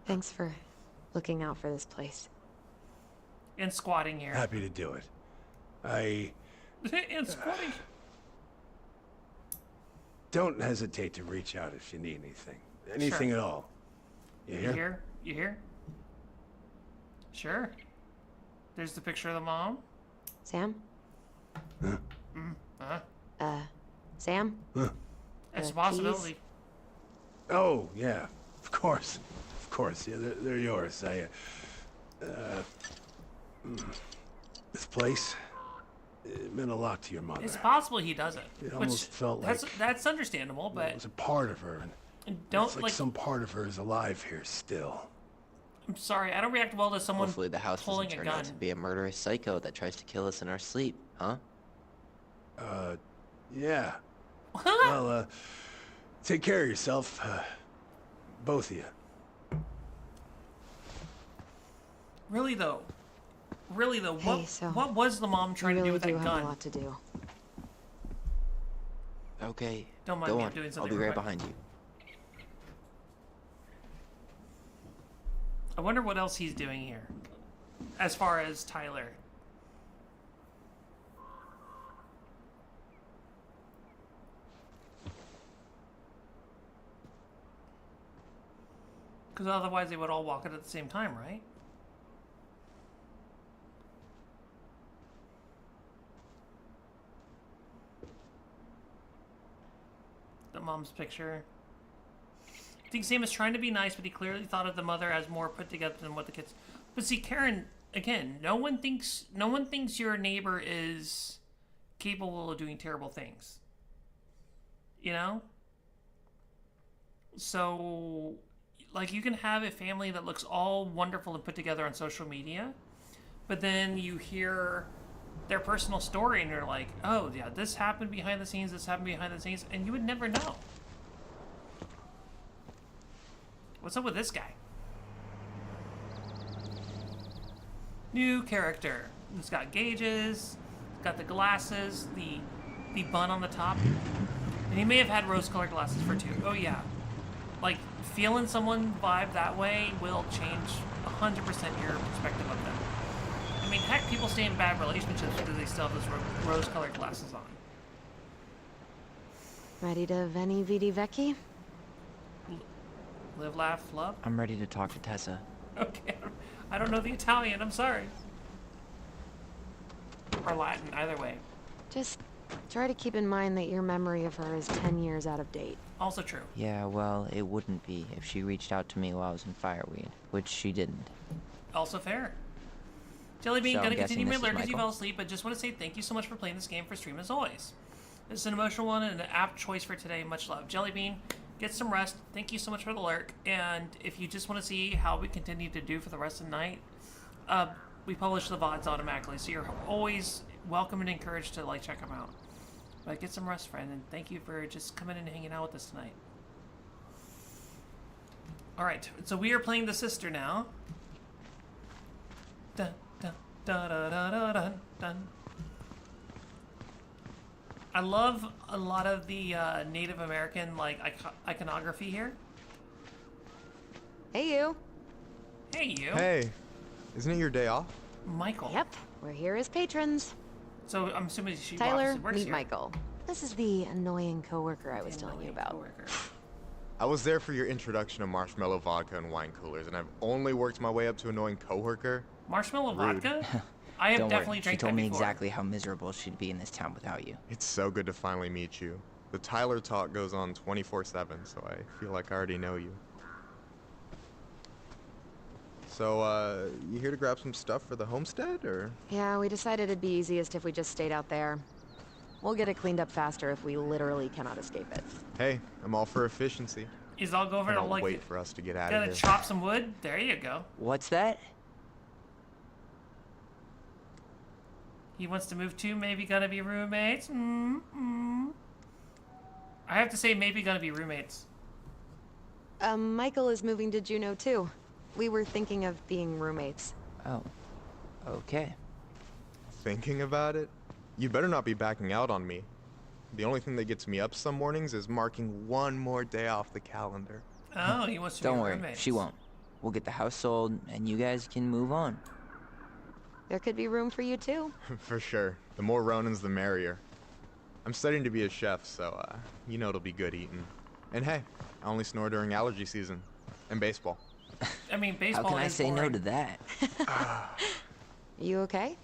Thanks for looking out for this place. And squatting here. Happy to do it. And squatting. Don't hesitate to reach out if you need anything. Anything at all. You hear? You hear? You hear? Sure. There's the picture of the mom. Sam? Huh? Sam? Huh? It's a keys? possibility. Oh, yeah. Of course. Of course. Yeah, they're yours. This place, it meant a lot to your mother. It's possible he doesn't. It almost felt that's understandable, but it was a part of her. And don't it's like some part of her is alive here still. I'm sorry, I don't react well to someone Hopefully the house pulling doesn't a turn gun. out to be a murderous psycho that tries to kill us in our sleep, huh? Yeah. Well, take care of yourself, both of you. Really though, Hey, so what was the mom trying to do with that have gun? a lot to do. Okay, Don't mind go me, on. I'm doing I'll something be real right quick. behind you. I wonder what else he's doing here, as far as Tyler. Because otherwise they would all walk it at the same time, right? The mom's picture. I think Sam is trying to be nice, but he clearly thought of the mother as more put together than what the kids. But see, Karen, again, no one thinks your neighbor is capable of doing terrible things. You know? So, like, you can have a family that looks all wonderful and put together on social media, but then you hear their personal story and you're like, oh yeah, this happened behind the scenes, and you would never know. What's up with this guy? New character. He's got gauges, got the glasses, the bun on the top, and he may have had rose-colored glasses for two. Oh yeah, like feeling someone vibe that way will change 100% your perspective of them. I mean, heck, people stay in bad relationships because they still have those rose-colored glasses on. Ready to Vhgijy Hyjhh? Live, laugh, love? I'm ready to talk to Tessa. Okay, I don't know the Italian, I'm sorry. Or Latin, either way. Just try to keep in mind that your memory of her is 10 years out of date. Also true. Yeah, well, it wouldn't be if she reached out to me while I was in Fireweed, which she didn't. Also fair. Jellybean, So I'm gonna guessing continue my this is alert because you Michael? fell asleep, but just want to say thank you so much for playing this game for stream as always. This is an emotional one and an apt choice for today. Much love. Jellybean, get some rest. Thank you so much for the lurk. And if you just want to see how we continue to do for the rest of the night, we publish the VODs automatically, so you're always welcome and encouraged to like check them out. But get some rest, friend, and thank you for just coming and hanging out with us tonight. Alright, so we are playing the sister now. Dun, dun, dun, dun, dun, dun, dun, dun. I love a lot of the Native American like iconography here. Hey, you. Hey, you. Hey, isn't it your day off? Michael. Yep, we're here as patrons. So I'm assuming she Tyler, works meet here. Michael. This is the annoying coworker I was telling you about. Coworker. I was there for your introduction to marshmallow vodka and wine coolers, and I've only worked my way up to annoying coworker. Marshmallow Rude. vodka? I have Don't definitely worry, she drank told that me before. exactly how miserable she'd be in this town without you. It's so good to finally meet you. The Tyler talk goes on 24/7, so I feel like I already know you. So, you here to grab some stuff for the homestead, or? Yeah, we decided it'd be easiest if we just stayed out there. We'll get it cleaned up faster if we literally cannot escape it. Hey, I'm all for efficiency. Is I'll go over And and I'll like wait for us to get out of gotta here. chop some wood. There you go. What's that? He wants to move too. Maybe gonna be roommates. I have to say, maybe gonna be roommates. Michael is moving to Juneau too. We were thinking of being roommates. Oh, okay. Thinking about it? You better not be backing out on me. The only thing that gets me up some mornings is marking one more day off the calendar. Oh, he wants to Don't be worry, roommates. she won't. We'll get the house sold, and you guys can move on. There could be room for you too. For sure. The more Ronins, the merrier. I'm studying to be a chef, so, you know it'll be good eating. And hey, I only snore during allergy season. And baseball. I mean, How baseball can I is say no boring. to that? You okay?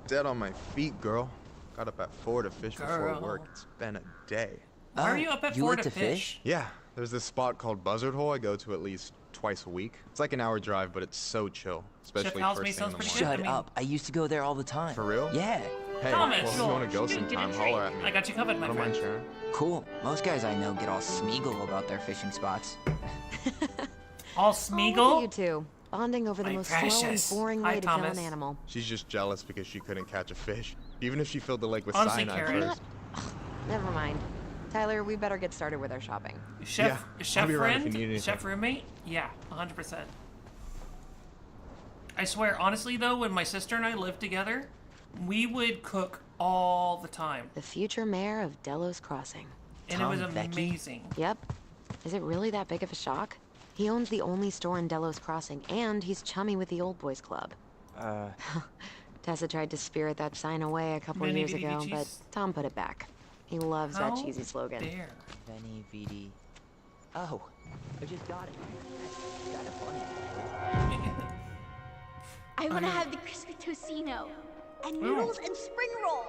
Dead on my feet, girl. Got up at 4 to fish before Girl. work. It's been a day. Why are you up at you 4 like to to fish? Yeah, there's this spot called Buzzard Hole I go to at least twice a week. It's like an hour drive, but it's so chill. Especially Hal's first Mate thing in sounds the pretty morning. good. Shut I mean- up. I used to go there all the time. For real? Yeah. Hey, Thomas, well, if you want to go sometime, holler at me. I got you covered, I my don't friend. mind sharing. Cool. Most guys I know get all Smeagol about their fishing spots. All Oh, Smeagol? look at you two, bonding over the My most slow and precious. boring Hi, way to kill Thomas. an animal. She's just jealous because she couldn't catch a fish. Even if she filled the lake with Honestly, cyanide Karen. first. Never mind. Tyler, we better get started with our shopping. Chef, Yeah, chef I'll be around if friend, you need anything. chef roommate, yeah, 100%. I swear, honestly though, when my sister and I lived together, we would cook all the time, The future mayor of Delos Crossing. and it was Tom Becky? amazing. Yep. Is it really that big of a shock? He owns the only store in Delos Crossing, and he's chummy with the Old Boys Club. Tessa tried to spirit that sign away a couple Many years Vhgijy ago, but cheese. Tom put it back. He loves How that cheesy slogan. dare. Benny VD. Oh, I just got it. That's kind of funny. I want to have the crispy tocino and noodles and spring rolls.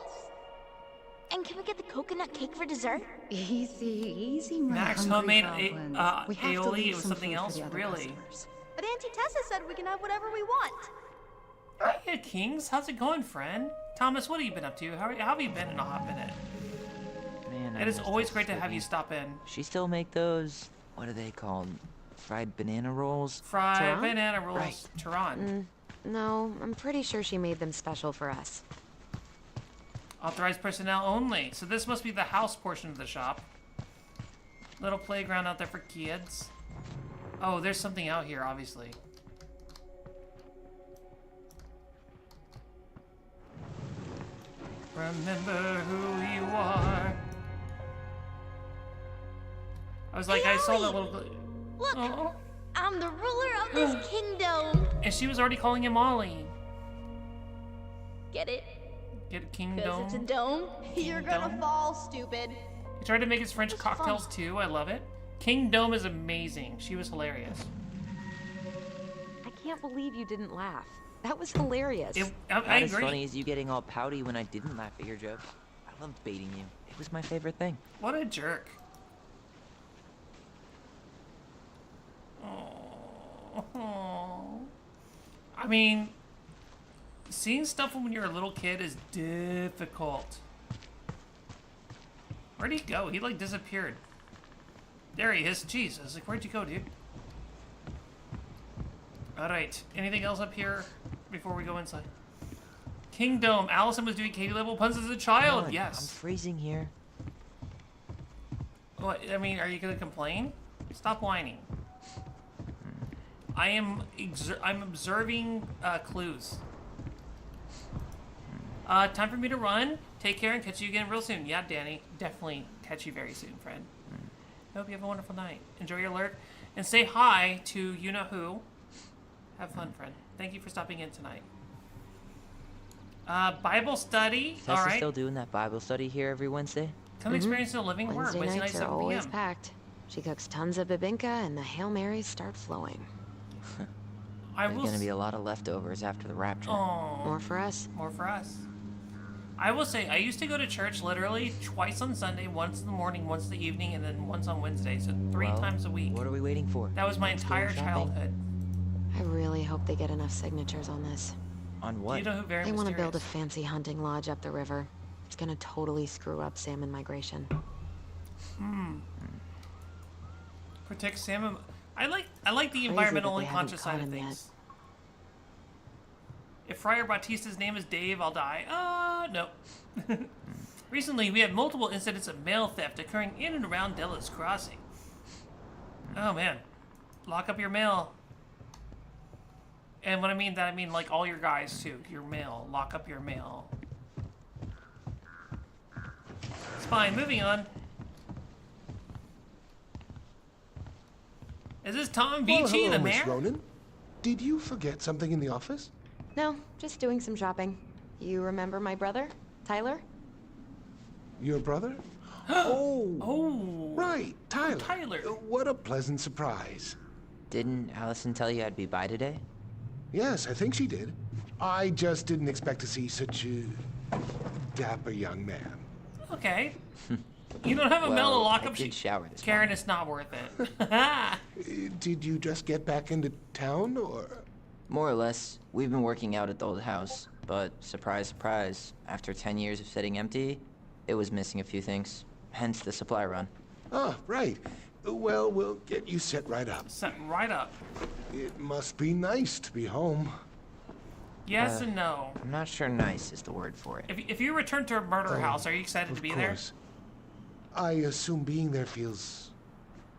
And can we get the coconut cake for dessert? Easy, my Max hungry homemade goblins. We have to aioli, leave it was some something food for else, the other really. customers. But Auntie Tessa said we can have whatever we want. Hiya, Kings. How's it going, friend? Thomas, what have you been up to? How have you been in a hot minute? Man, I It is miss always those great to have cookies. you stop in. She still make those, what are they called? Fried banana rolls? Fried Tehran? banana rolls, Right. Tehran. No, I'm pretty sure she made them special for us. Authorized personnel only. So this must be the house portion of the shop. Little playground out there for kids. Oh, there's something out here, obviously. Remember who you are. I was like, Hey, I saw that Ollie! little. Look, Oh. I'm the ruler of this kingdom. And she was already calling him Ollie. Get it? Get a Because kingdom. it's a dome. You're gonna Kingdom. fall, stupid. He tried to make his French It's cocktails fun. too. I love it. King Dome is amazing. She was hilarious. I can't believe you didn't laugh. That was hilarious. I Not as agree. funny as you getting all pouty when I didn't laugh at your joke. I loved baiting you. It was my favorite thing. What a jerk. Oh. I mean, seeing stuff when you're a little kid is difficult. Where'd he go? He like disappeared. There he is. Jeez, I was like, where'd you go, dude? Alright, anything else up here before we go inside? Kingdom. Allison was doing Katie level puns as a child. Come on, Yes. I'm freezing here. What, I mean, are you gonna complain? Stop whining. I'm observing clues. Time for me to run. Take care and catch you again real soon. Yeah, Danny, definitely catch you very soon, friend. Hope you have a wonderful night. Enjoy your lurk, and say hi to you know who. Have fun, friend. Thank you for stopping in tonight. Bible study. All Tessa's right. still doing that Bible study here every Wednesday? Come experience the living word. Wednesday Wednesday nights night, are 7 always p.m. packed. She cooks tons of bibinka, and the Hail Marys start flowing. I There's will. gonna be a lot of leftovers after the rapture. Oh. More for us. More for us. I will say, I used to go to church literally twice on Sunday, once in the morning, once in the evening, and then once on Wednesday, so three Well, times a week. What are we waiting for? That was my Let's go entire shopping. childhood. I really hope they get enough signatures on this. On Do what? you know who very They want to mysterious? build a fancy hunting lodge up the river. It's gonna totally screw up salmon migration. Protect salmon. I like the Crazy that environmentally they haven't conscious side caught of him yet. things. If Friar Batista's name is Dave, I'll die. No. Recently, we had multiple incidents of mail theft occurring in and around Delos Crossing. Oh man, lock up your mail. And when I mean that, I mean like all your guys too. Your mail. Lock up your mail. It's fine. Moving on. Is this Tom Well, Vhgijy, hello, the Miss mayor? Ronan. Did you forget something in the office? No, just doing some shopping. You remember my brother, Tyler? Your brother? Oh, Oh. right, Tyler. Tyler. What a pleasant surprise. Didn't Allison tell you I'd be by today? Yes, I think she did. I just didn't expect to see such a dapper young man. Okay. You don't have a Well, mellow I lockup. did shower this Karen, morning. it's not worth it. Did you just get back into town, or? More or less. We've been working out at the old house, but surprise, surprise, after 10 years of sitting empty, it was missing a few things. Hence the supply run. Oh, right. Well, we'll get you set right up. Set right up. It must be nice to be home. Yes and no. I'm not sure nice is the word for it. If you return to a murder house, are you excited to be there? I assume being there feels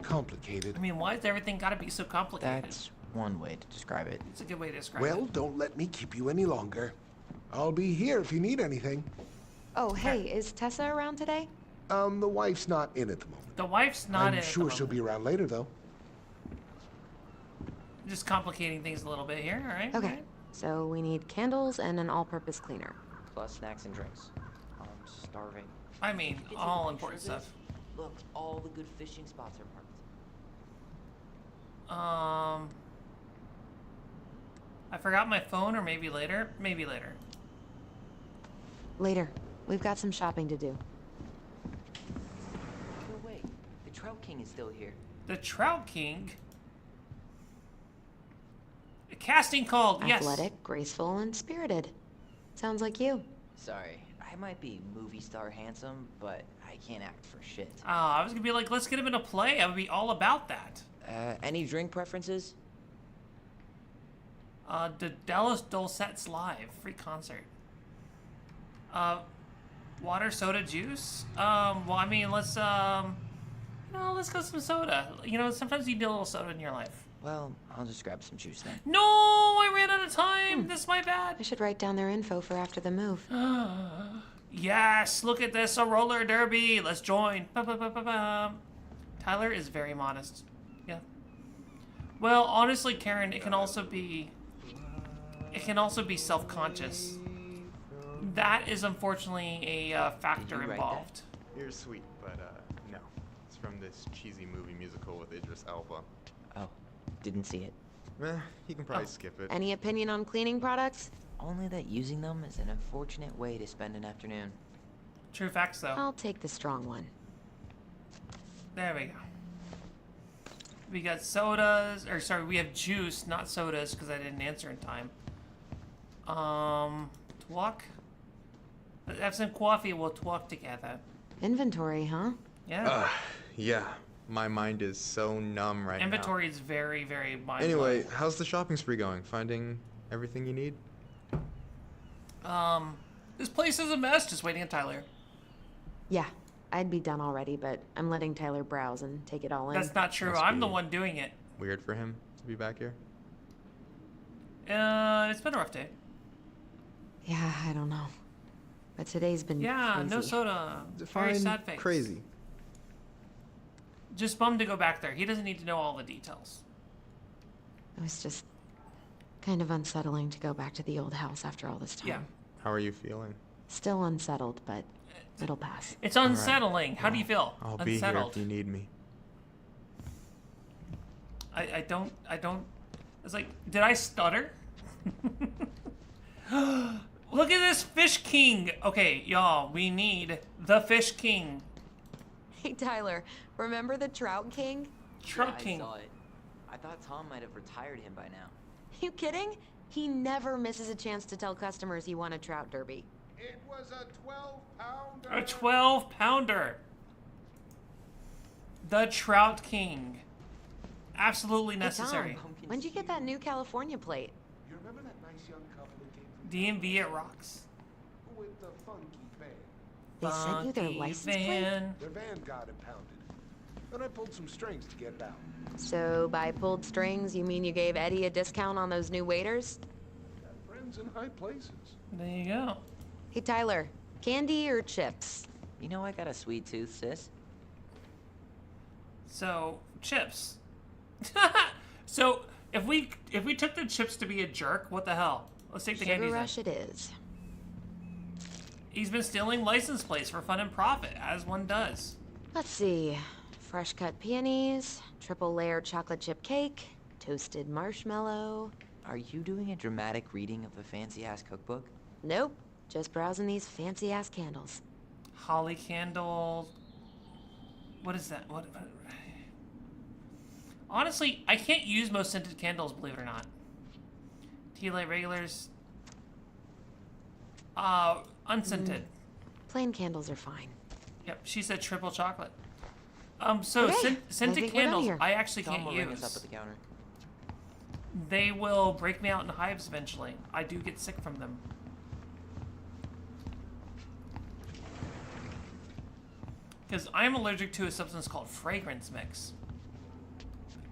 complicated. I mean, why does everything gotta be so complicated? That's one way to describe it. It's a good way to describe Well, it. don't let me keep you any longer. I'll be here if you need anything. Oh, hey, is Tessa around today? The wife's not in at the moment. The wife's not in I'm at the sure she'll moment. be around later, though. Just complicating things a little bit here, alright? Okay, so we need candles and an all-purpose cleaner. Plus snacks and drinks. I'm starving. I mean, all important stuff. Look, all the good fishing spots are marked. I forgot my phone, or maybe later? Maybe later. Later. We've got some shopping to do. No, wait. The Trout King is still here. The Trout King? A casting called, yes. Athletic, graceful, and spirited. Sounds like you. Sorry, I might be movie star handsome, but I can't act for shit. I was gonna be like, let's get him in a play. I would be all about that. Any drink preferences? The Dallas Dulcettes Live, free concert. Water, soda, juice? Well, I mean, let's go some soda. You know, sometimes you need a little soda in your life. Well, I'll just grab some juice then. No, I ran out of time. This is my I bad. should write down their info for after the move. Yes, look at this, a roller derby. Let's join. Tyler is very modest. Yeah. Well, honestly, Karen, it can also be self-conscious. That is unfortunately a factor Did you write involved. You're sweet, but no. It's from this cheesy movie musical with Idris Elba. Oh, didn't see it. You can probably skip it. Any opinion on cleaning products? Only that using them is an unfortunate way to spend an afternoon. True facts, though. I'll take the strong one. There we go. We got sodas, or sorry, we have juice, not sodas, because I didn't answer in time. Talk? Let's have some coffee, we'll talk together. Inventory, huh? Yeah. Yeah. My mind is so numb right Inventory is very, very now. mind Anyway, how's the shopping spree going? Finding everything you need? This place is a mess, just waiting on Tyler. Yeah, I'd be done already, but I'm letting Tyler browse and take it all in. That's not true, Must I'm the be. one doing it. Weird for him to be back here? It's been a rough day. Yeah, I don't know. But today's been Yeah, crazy. no soda. Very Define sad face. crazy. Just bummed to go back there. He doesn't need to know all the details. It was just kind of unsettling to go back to the old house after all this time. Yeah. How are you feeling? Still unsettled, but it'll pass. It's unsettling. How do you feel? I'll be here Unsettled. if you need me. I don't, it's like, did I stutter? Look at this Fish King. Okay, y'all, we need the Fish King. Hey, Tyler, remember the Trout King? Trout King. I saw it. I thought Tom might have retired him by now. You kidding? He never misses a chance to tell customers he won a trout derby. It was a 12-pounder. A 12-pounder. The Trout King. Absolutely necessary. Hey, Tom, when'd you get that new California plate? You remember that nice young couple who came from DMV it rocks. with the funky van? They sent you their Funky license plate? van. Their van got impounded. But I pulled some strings to get it out. So by pulled strings, you mean you gave Eddie a discount on those new waiters? Got friends in high places. There you go. Hey, Tyler, candy or chips? You know I got a sweet tooth, sis. So, chips. So, If we took the chips to be a jerk, what the hell? Let's take the Sugar candies. rush it is. He's been stealing license plates for fun and profit, as one does. Let's see. Fresh cut peonies, triple layered chocolate chip cake, toasted marshmallow. Are you doing a dramatic reading of a fancy-ass cookbook? Nope. Just browsing these fancy ass candles. Holly candle. What is that? What? Honestly, I can't use most scented candles, believe it or not. Tea light regulars. Unscented. Plain candles are fine. Yep, she said triple chocolate. So Okay, I scented think we're done candles, here. I actually Tom can't will ring us up use. at the counter. They will break me out in hives eventually. I do get sick from them. Because I'm allergic to a substance called fragrance mix.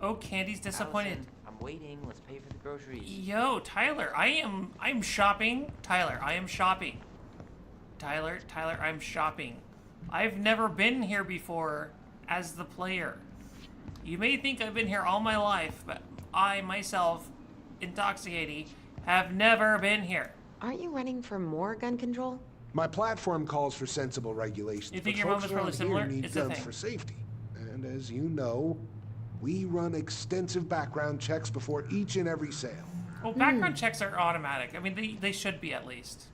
Oh, Candy's disappointed. Allison, I'm waiting. Let's pay for the groceries. Yo, Tyler, I'm shopping. Tyler, I am shopping. Tyler, I'm shopping. I've never been here before as the player. You may think I've been here all my life, but I myself, Intoxicaty, have never been here. Aren't you running for more gun control? My platform calls for sensible regulations. You think but your mom folks was probably around similar? here need It's a guns thing. for safety. And as you know, we run extensive background checks before each and every sale. Well, background checks are automatic. I mean, they should be at least.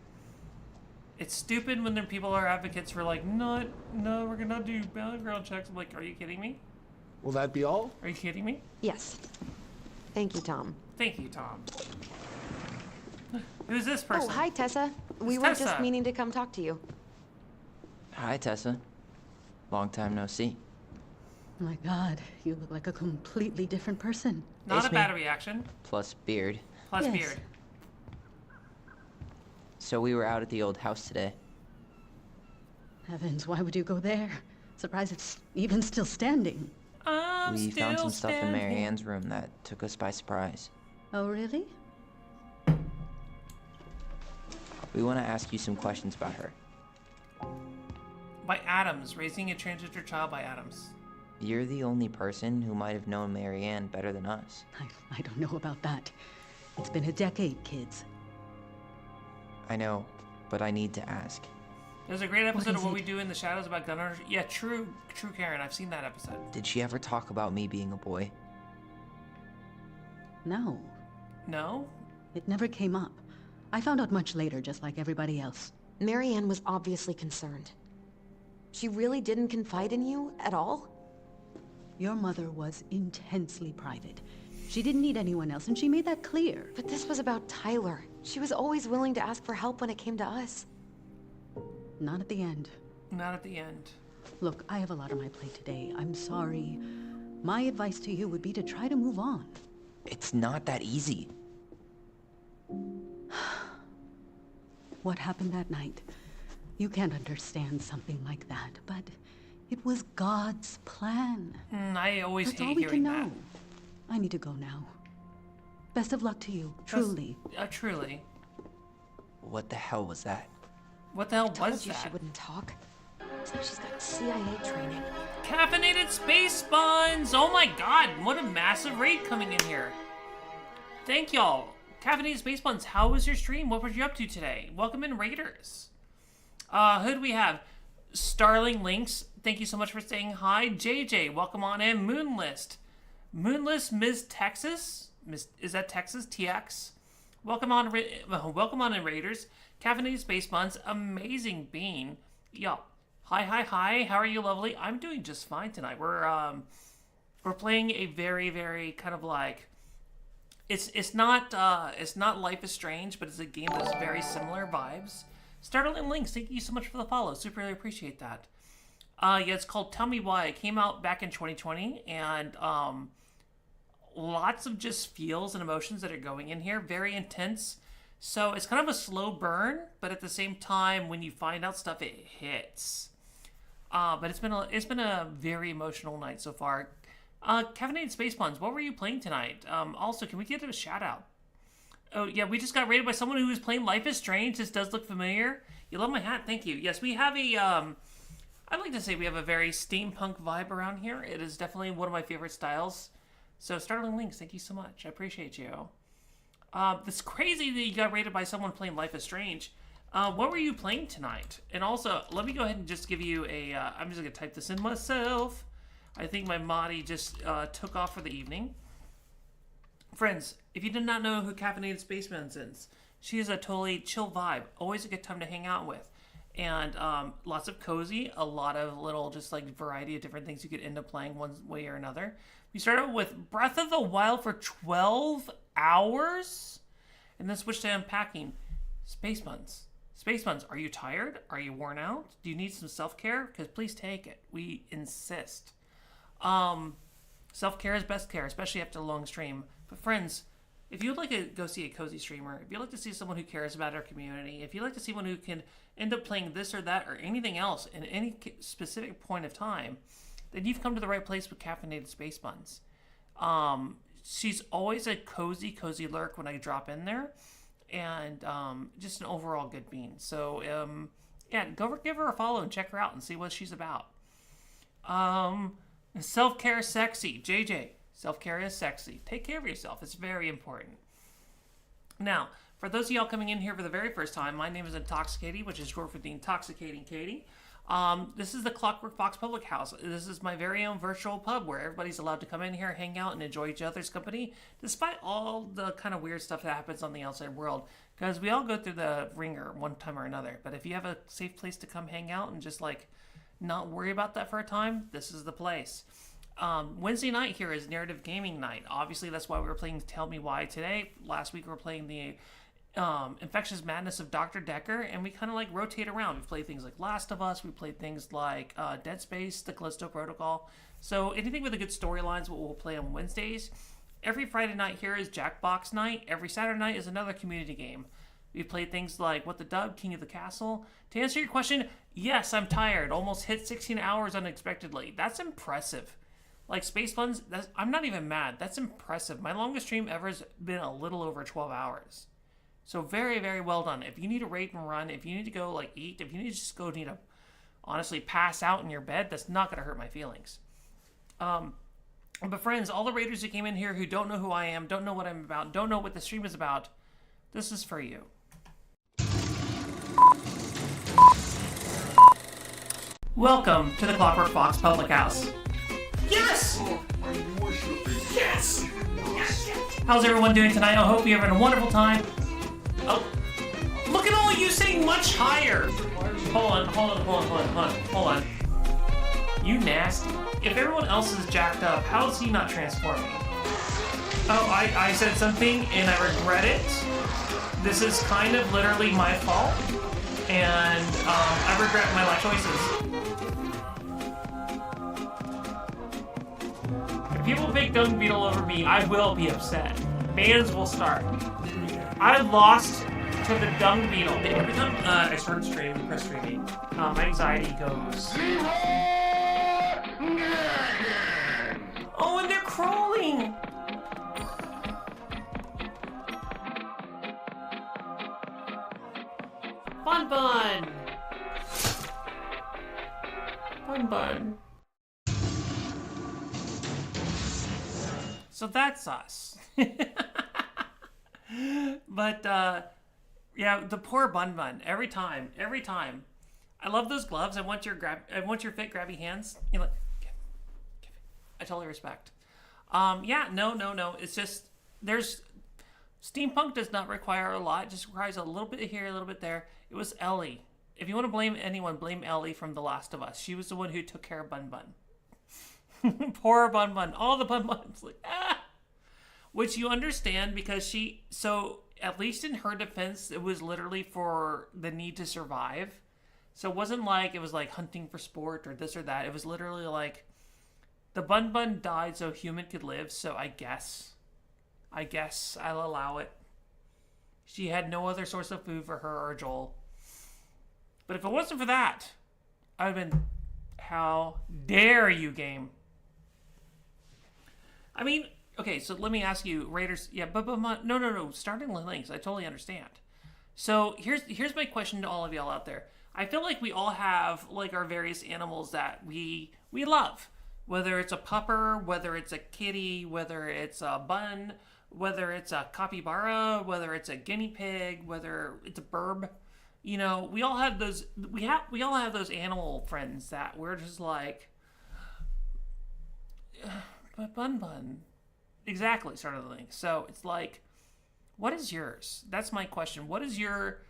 It's stupid when there people are advocates for like, no, we're gonna do background checks. I'm like, are you kidding me? Will that be all? Are you kidding me? Yes. Thank you, Tom. Thank you, Tom. Who's this person? Oh, hi, Tessa. We It's were Tessa. just meaning to come talk to you. Hi, Tessa. Long time no see. Oh my God, you look like a completely different person. Not It's a me. bad reaction. Plus beard. Plus Yes. beard. So we were out at the old house today. Heavens, why would you go there? Surprised it's even still standing. I'm We found still some stuff in standing. Mary Ann's room that took us by surprise. Oh, really? We want to ask you some questions about her. By Adams, raising a transgender child by Adams. You're the only person who might have known Mary Ann better than us. I don't know about that. It's been a decade, kids. I know, but I need to ask. There's a great episode is of What it? We Do in the Shadows about gun owners. Yeah, true, Karen. I've seen that episode. Did she ever talk about me being a boy? No, No? it never came up. I found out much later, just like everybody else. Marianne was obviously concerned. She really didn't confide in you at all? Your mother was intensely private. She didn't need anyone else, and she made that clear. But this was about Tyler. She was always willing to ask for help when it came to us. Not at the end. Not at the end. Look, I have a lot on my plate today. I'm sorry. My advice to you would be to try to move on. It's not that easy. What happened that night? You can't understand something like that, but it was God's plan. I always That's all hate we can hearing know. that. I need to go now. Best of luck to you, truly. Truly. What the hell was that? What the hell Told was you she that? wouldn't talk. It's like she's got CIA training. Caffeinated space buns! Oh my god, what a massive raid coming in here. Thank y'all. Caffeinated space buns, how was your stream? What were you up to today? Welcome in, Raiders. Who do we have? Starling Links, thank you so much for saying hi. JJ, welcome on in. Moonlist. Moonlist Ms. Texas? Is that Texas? TX? Welcome on in, Raiders. Caffeinated space buns, amazing bean. Yo, hi. How are you, lovely? I'm doing just fine tonight. We're playing a very, very kind of like it's not Life is Strange, but it's a game that's very similar vibes. Startling Links, thank you so much for the follow. Super really appreciate that. Yeah, it's called Tell Me Why. It came out back in 2020, and lots of just feels and emotions that are going in here. Very intense. So it's kind of a slow burn, but at the same time, when you find out stuff, it hits. But it's been a very emotional night so far. Caffeinated Space Puns, what were you playing tonight? Also, can we get a shout out? Oh yeah, we just got raided by someone who was playing Life is Strange. This does look familiar. You love my hat, thank you. Yes, we have a I'd like to say we have a very steampunk vibe around here. It is definitely one of my favorite styles. So Starling Links, thank you so much. I appreciate you. It's crazy that you got rated by someone playing Life is Strange. What were you playing tonight? And also, let me go ahead and just give you a... I'm just going to type this in myself. I think my Madi just took off for the evening. Friends, if you did not know who Caffeinated Spaceman is, she is a totally chill vibe. Always a good time to hang out with. And lots of cozy, a lot of little just like variety of different things you could end up playing one way or another. We started with Breath of the Wild for 12 hours and then switched to unpacking. Space Buns. Space Buns, are you tired? Are you worn out? Do you need some self-care? Because please take it. We insist. Self-care is best care, especially after a long stream. But friends, if you'd like to go see a cozy streamer, if you'd like to see someone who cares about our community, if you'd like to see someone who can end up playing this or that or anything else in any specific point of time, then you've come to the right place with Caffeinated Space Buns. She's always a cozy lurk when I drop in there, and just an overall good bean. So, yeah, give her a follow and check her out and see what she's about. Self-care is sexy. JJ, self-care is sexy. Take care of yourself. It's very important. Now, for those of y'all coming in here for the very first time, my name is Intoxicating, which is short for the Intoxicating Katie. This is the Clockwork Fox Public House. This is my very own virtual pub where everybody's allowed to come in here, hang out, and enjoy each other's company, despite all the kind of weird stuff that happens on the outside world. Because we all go through the ringer one time or another. But if you have a safe place to come hang out and just like not worry about that for a time, this is the place. Wednesday night here is Narrative Gaming Night. Obviously, that's why we were playing Tell Me Why today. Last week we were playing the Infectious Madness of Dr. Decker, and we kind of like rotate around. We played things like Last of Us, we played things like Dead Space, The Callisto Protocol. So anything with a good storyline is what we'll play on Wednesdays. Every Friday night here is Jackbox night. Every Saturday night is another community game. We played things like What the Dub, King of the Castle. To answer your question, yes, I'm tired. Almost hit 16 hours unexpectedly. That's impressive. Like Space Buns, I'm not even mad. That's impressive. My longest stream ever has been a little over 12 hours. So very, very well done. If you need to rate and run, if you need to go like eat, if you need to just go need to honestly pass out in your bed, that's not going to hurt my feelings. But friends, all the raiders who came in here who don't know who I am, don't know what I'm about, don't know what the stream is about, this is for you. Welcome to the Clockwork Fox Public House. Yes! Yes! How's everyone doing tonight? I hope you're having a wonderful time. Oh, look at all of you saying much higher. Hold on. You nasty. If everyone else is jacked up, how is he not transforming? Oh, I said something and I regret it. This is kind of literally my fault. And I regret my life choices. If people pick Dung Beetle over me, I will be upset. Bans will start. I lost to the Dung Beetle. Every time I start streaming, press streaming, my anxiety goes. Oh, and they're crawling! Bun. So that's us. But, yeah, the poor Bun. Every time. I love those gloves. I want your fit, grabby hands. You know, give it. I totally respect. Yeah, no. It's just, steampunk does not require a lot. It just requires a little bit here, a little bit there. It was Ellie. If you want to blame anyone, blame Ellie from The Last of Us. She was the one who took care of Bun. Poor Bun. All the Buns. Like, ah! Which you understand because so at least in her defense, it was literally for the need to survive. So it wasn't like it was like hunting for sport or this or that. It was literally like the Bun died so human could live. So I guess I'll allow it. She had no other source of food for her or Joel. But if it wasn't for that, I would have been, how dare you, game? I mean, okay, so let me ask you, Raiders, yeah, but no, starting with links, I totally understand. So here's my question to all of y'all out there. I feel like we all have like our various animals that we love. Whether it's a pupper, whether it's a kitty, whether it's a bun, whether it's a capybara, whether it's a guinea pig, whether it's a burb. You know, we all have those. We all have those animal friends that we're just like, but bun. Exactly, sort of thing. So it's like, what is yours? That's my question. What is your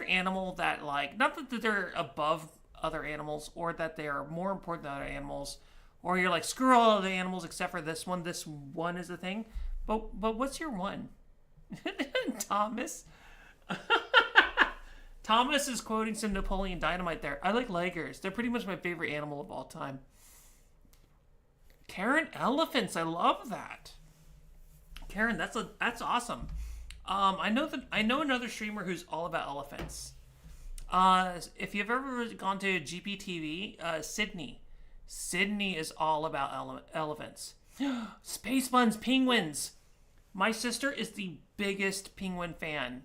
animal that, like, not that they're above other animals or that they are more important than other animals, or you're like, screw all other animals except for this one. This one is the thing. But what's your one? Thomas. Thomas is quoting some Napoleon Dynamite there. I like ligers. They're pretty much my favorite animal of all time. Karen, elephants. I love that. Karen, that's awesome. I know another streamer who's all about elephants. If you've ever gone to GPTV, Sydney. Sydney is all about elephants. Space buns, penguins. My sister is the biggest penguin fan.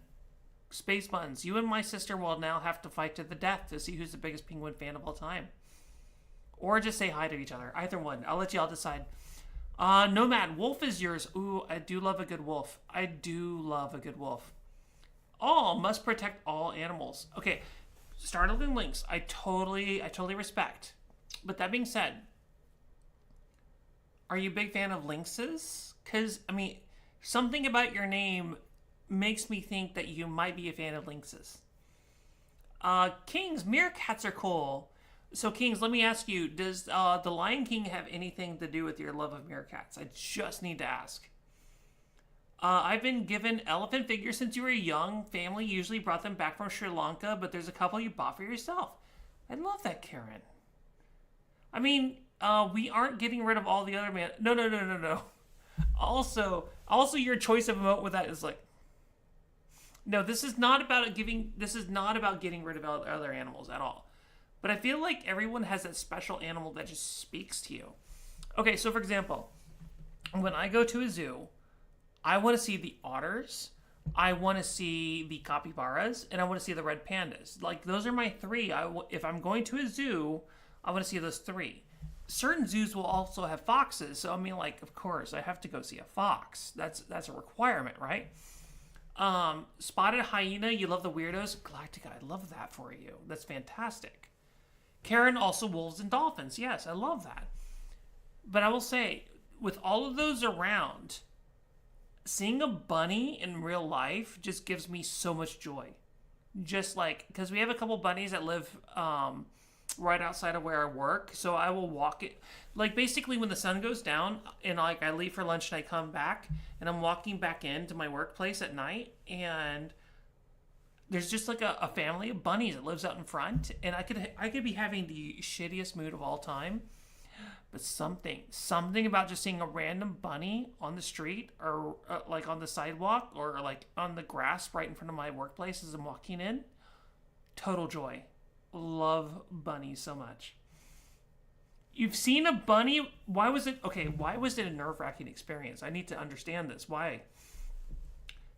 Space buns. You and my sister will now have to fight to the death to see who's the biggest penguin fan of all time. Or just say hi to each other. Either one. I'll let y'all decide. Nomad, wolf is yours. Ooh, I do love a good wolf. I do love a good wolf. All must protect all animals. Okay, startling lynx. I totally respect. But that being said, are you a big fan of lynxes? Because, I mean, something about your name makes me think that you might be a fan of lynxes. Kings, meerkats are cool. So, Kings, let me ask you, does The Lion King have anything to do with your love of meerkats? I just need to ask. I've been given elephant figures since you were young. Family usually brought them back from Sri Lanka, but there's a couple you bought for yourself. I love that, Karen. I mean, we aren't getting rid of all the other man. No. Also, your choice of emote with that is like, no, this is not about getting rid of other animals at all. But I feel like everyone has that special animal that just speaks to you. Okay, so for example, when I go to a zoo, I want to see the otters, I want to see the capybaras, and I want to see the red pandas. Like, those are my three. If I'm going to a zoo, I want to see those three. Certain zoos will also have foxes, so I mean, like, of course, I have to go see a fox. That's a requirement, right? Spotted hyena, you love the weirdos. Galactica, I love that for you. That's fantastic. Karen, also wolves and dolphins. Yes, I love that. But I will say, with all of those around, seeing a bunny in real life just gives me so much joy. Just like, because we have a couple bunnies that live right outside of where I work, so I will walk it. Like, basically when the sun goes down and like I leave for lunch and I come back and I'm walking back into my workplace at night, and there's just like a family of bunnies that lives out in front, and I could be having the shittiest mood of all time, but something about just seeing a random bunny on the street or like on the sidewalk or like on the grass right in front of my workplace as I'm walking in, total joy. Love bunnies so much. You've seen a bunny? Why was it a nerve-wracking experience? I need to understand this. Why?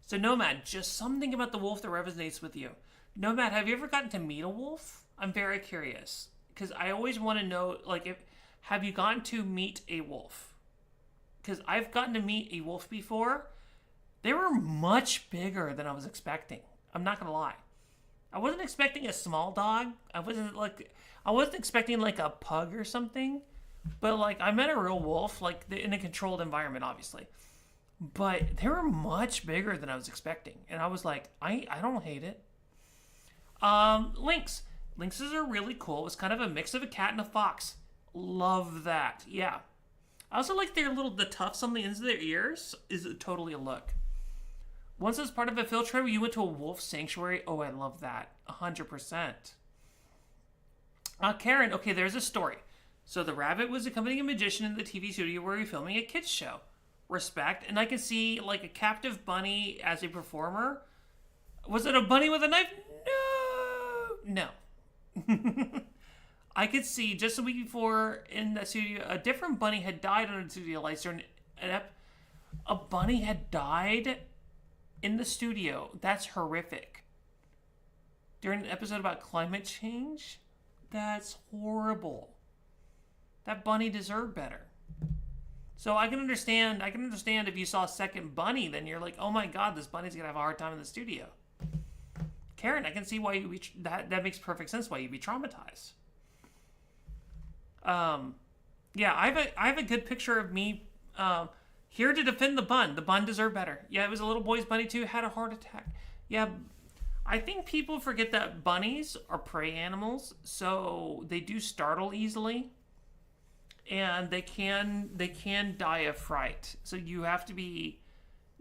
So Nomad, just something about the wolf that resonates with you. Nomad, have you ever gotten to meet a wolf? I'm very curious, because I always want to know, like, have you gotten to meet a wolf? Because I've gotten to meet a wolf before. They were much bigger than I was expecting. I'm not gonna lie. I wasn't expecting a small dog. I wasn't expecting like a pug or something. But like, I met a real wolf, like in a controlled environment, obviously. But they were much bigger than I was expecting. And I was like, I don't hate it. Lynx. Lynxes are really cool. It's kind of a mix of a cat and a fox. Love that. Yeah. I also like the tufts on the ends of their ears is totally a look. Once as part of a field trip, you went to a wolf sanctuary. Oh, I love that. 100%. Karen, okay, there's a story. So the rabbit was accompanying a magician in the TV studio where we were filming a kids show. Respect. And I could see like a captive bunny as a performer. Was it a bunny with a knife? No. I could see just a week before in the studio, a different bunny had died under the studio lights. A bunny had died in the studio. That's horrific. During an episode about climate change? That's horrible. That bunny deserved better. So I can understand if you saw a second bunny, then you're like, oh my god, this bunny's gonna have a hard time in the studio. Karen, I can see why you that makes perfect sense why you'd be traumatized. Yeah, I have a good picture of me here to defend the bun. The bun deserved better. Yeah, it was a little boy's bunny too, had a heart attack. Yeah, I think people forget that bunnies are prey animals, so they do startle easily. And they can die of fright. So you have to be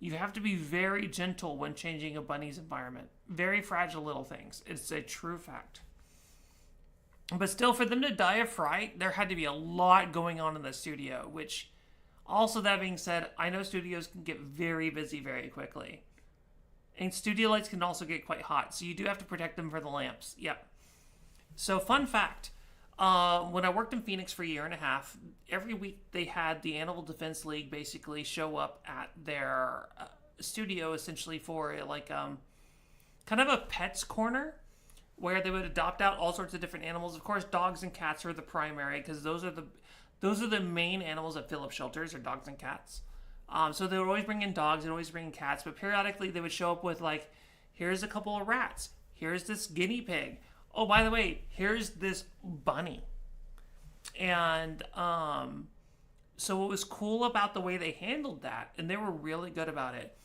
very gentle when changing a bunny's environment. Very fragile little things. It's a true fact. But still, for them to die of fright, there had to be a lot going on in the studio, which, also that being said, I know studios can get very busy very quickly. And studio lights can also get quite hot, so you do have to protect them for the lamps. Yep. So, fun fact. When I worked in Phoenix for a year and a half, every week they had the Animal Defense League basically show up at their studio essentially for like kind of a pets corner where they would adopt out all sorts of different animals. Of course, dogs and cats are the primary because those are the main animals that fill up shelters, are dogs and cats. So they would always bring in dogs and always bring in cats, but periodically they would show up with like, here's a couple of rats, here's this guinea pig. Oh, by the way, here's this bunny. And so what was cool about the way they handled that, and they were really good about it,